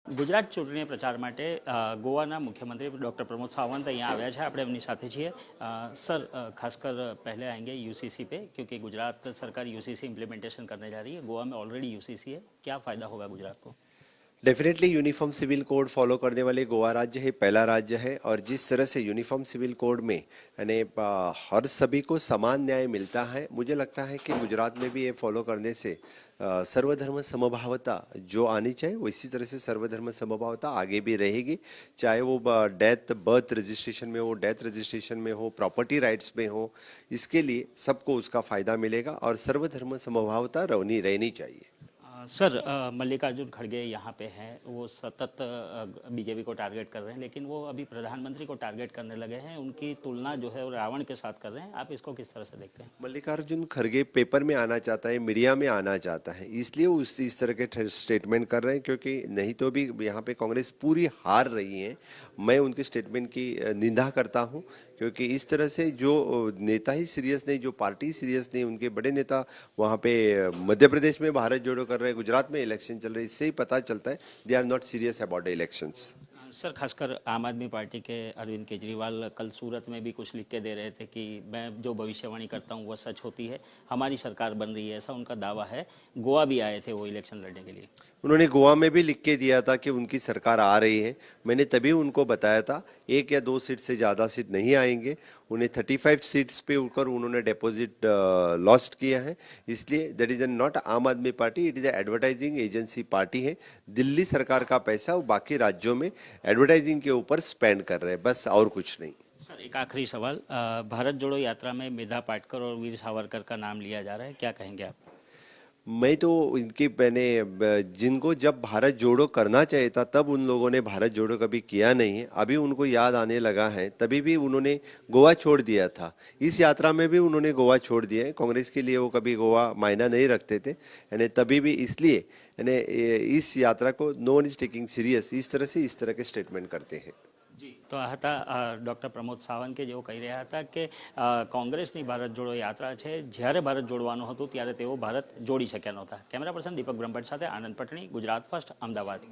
ગુજરાત ચૂંટણી પ્રચાર માટે ગોવાના મુખ્યમંत्री ડૉક્ટર प्रमोद सावंत અહીંયા આવ્યા છે। આપણે એમની સાથે છીએ। સર, ખાસકર पहले आएंगे यूसीसी पे, क्योंकि गुजरात सरकार यूसीसी इम्प्लीमेंटेशन करने जा रही है। गोवा में ऑलरेडी यूसीसी है, क्या फ़ायदा होगा गुजरात को? Definitely uniform civil code follow करने वाले गोवा राज्य है, पहला राज्य है। और जिस तरह से यूनिफॉर्म सिविल कोड में यानी हर सभी को समान न्याय मिलता है, मुझे लगता है कि गुजरात में भी ये फॉलो करने से सर्वधर्म समभावता जो आनी चाहिए वो इसी तरह से सर्वधर्म समभावता आगे भी रहेगी। चाहे वो डेथ बर्थ रजिस्ट्रेशन में हो, डेथ रजिस्ट्रेशन में हो, प्रॉपर्टी राइट्स में हो, इसके लिए सबको उसका फ़ायदा मिलेगा और सर्वधर्म समभावता रहनी चाहिए। सर, मल्लिकार्जुन खड़गे यहाँ पे हैं, वो सतत बीजेपी को टारगेट कर रहे हैं, लेकिन वो अभी प्रधानमंत्री को टारगेट करने लगे हैं। उनकी तुलना जो है वो रावण के साथ कर रहे हैं। आप इसको किस तरह से देखते हैं? मल्लिकार्जुन खड़गे पेपर में आना चाहता है, मीडिया में आना चाहता है, इसलिए वो इस तरह के स्टेटमेंट कर रहे हैं, क्योंकि नहीं तो भी यहाँ पे कांग्रेस पूरी हार रही है। मैं उनके स्टेटमेंट की निंदा करता हूँ, क्योंकि इस तरह से जो नेता ही सीरियस नहीं, जो पार्टी सीरियस नहीं, उनके बड़े नेता वहाँ पे मध्य प्रदेश में भारत जोड़ो कर रहे हैं, गुजरात में इलेक्शन चल रहे हैं, इससे ही पता चलता है they are not serious about the elections. Sir, खासकर आम आदमी पार्टी के अरविंद केजरीवाल कल सूरत में भी कुछ लिख के दे रहे थे कि मैं जो भविष्यवाणी करता हूँ वह सच होती है, हमारी सरकार बन रही है, ऐसा उनका दावा है। गोवा भी आए थे वो इलेक्शन लड़ने के लिए। उन्होंने गोवा में भी लिख के दिया था कि उनकी सरकार आ रही है। मैंने तभी उनको बताया था 1 या 2 सीट से ज़्यादा सीट नहीं आएंगे। उन्हें 35 सीट्स पे ऊपर उन्होंने डिपॉजिट लॉस्ट किया है। इसलिए दैट इज़ नॉट आम आदमी party, it is advertising agency party है। दिल्ली सरकार का पैसा वो बाकी राज्यों में एडवर्टाइजिंग के ऊपर स्पेंड कर रहे हैं, बस और कुछ नहीं। सर, एक आखिरी सवाल, भारत जोड़ो यात्रा में मेधा पाटकर और वीर सावरकर का नाम लिया जा रहा है, क्या कहेंगे आप? मैं तो इनके मैंने जिनको जब भारत जोड़ो करना चाहिए था तब उन लोगों ने भारत जोड़ो कभी किया नहीं है, अभी उनको याद आने लगा है। तभी भी उन्होंने गोवा छोड़ दिया था, इस यात्रा में भी उन्होंने गोवा छोड़ दिया है। कांग्रेस के लिए वो कभी गोवा मायना नहीं रखते थे, यानी तभी भी इसलिए यानी इस यात्रा को no one is taking serious, इस तरह के स्टेटमेंट करते हैं। તો આ હતા ડૉક્ટર પ્રમોદ સાવંત કે જેઓ કહી રહ્યા હતા કે કોંગ્રેસની ભારત જોડો યાત્રા છે, જ્યારે ભારત જોડવાનું હતું ત્યારે તેઓ ભારત જોડી શક્યા નહોતા। કેમેરા પર્સન દીપક બ્રહ્મભટ્ટ સાથે આનંદ પટણી, ગુજરાત ફર્સ્ટ, અમદાવાદ।